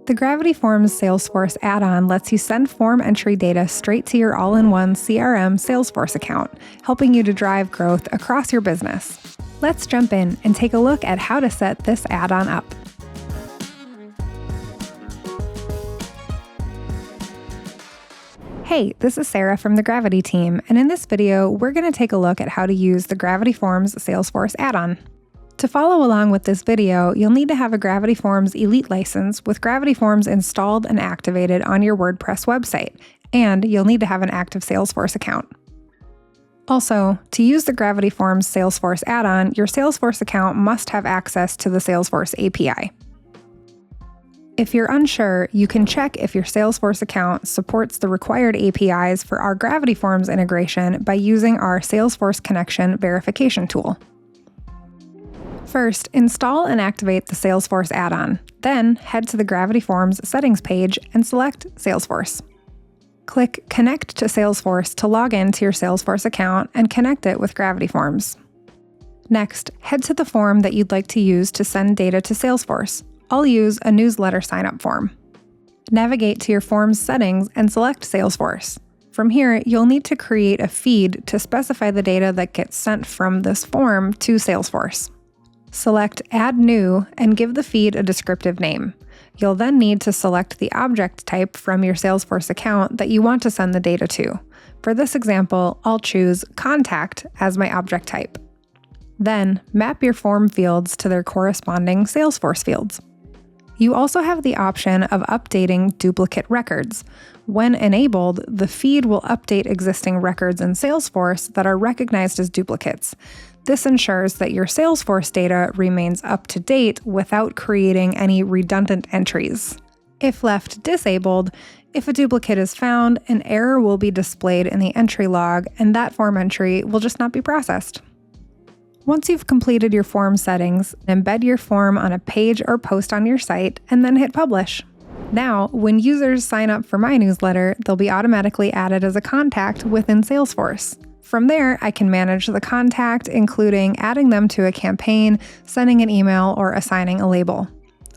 The Gravity Forms Salesforce Add-On lets you send form entry data straight to your all-in-one CRM Salesforce account, helping you to drive growth across your business. Let's jump in and take a look at how to set this add-on up. Hey, this is Sarah from the Gravity team, and in this video, we're going to take a look at how to use the Gravity Forms Salesforce add-on. To follow along with this video, you'll need to have a Gravity Forms Elite license with Gravity Forms installed and activated on your WordPress website, and you'll need to have an active Salesforce account. Also, to use the Gravity Forms Salesforce add-on, your Salesforce account must have access to the Salesforce API. If you're unsure, you can check if your Salesforce account supports the required APIs for our Gravity Forms integration by using our Salesforce Connection verification tool. First, install and activate the Salesforce add-on. Then, head to the Gravity Forms settings page and select Salesforce. Click Connect to Salesforce to log in to your Salesforce account and connect it with Gravity Forms. Next, head to the form that you'd like to use to send data to Salesforce. I'll use a newsletter sign-up form. Navigate to your form's settings and select Salesforce. From here, you'll need to create a feed to specify the data that gets sent from this form to Salesforce. Select Add New and give the feed a descriptive name. You'll then need to select the object type from your Salesforce account that you want to send the data to. For this example, I'll choose Contact as my object type. Then, map your form fields to their corresponding Salesforce fields. You also have the option of updating duplicate records. When enabled, the feed will update existing records in Salesforce that are recognized as duplicates. This ensures that your Salesforce data remains up to date without creating any redundant entries. If left disabled, if a duplicate is found, an error will be displayed in the entry log, and that form entry will just not be processed. Once you've completed your form settings, embed your form on a page or post on your site, and then hit Publish. Now, when users sign up for my newsletter, they'll be automatically added as a contact within Salesforce. From there, I can manage the contact, including adding them to a campaign, sending an email, or assigning a label.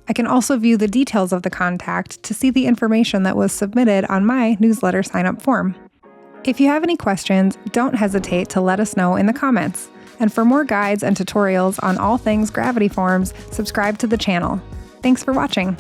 I can also view the details of the contact to see the information that was submitted on my newsletter sign-up form. If you have any questions, don't hesitate to let us know in the comments. And for more guides and tutorials on all things Gravity Forms, subscribe to the channel. Thanks for watching.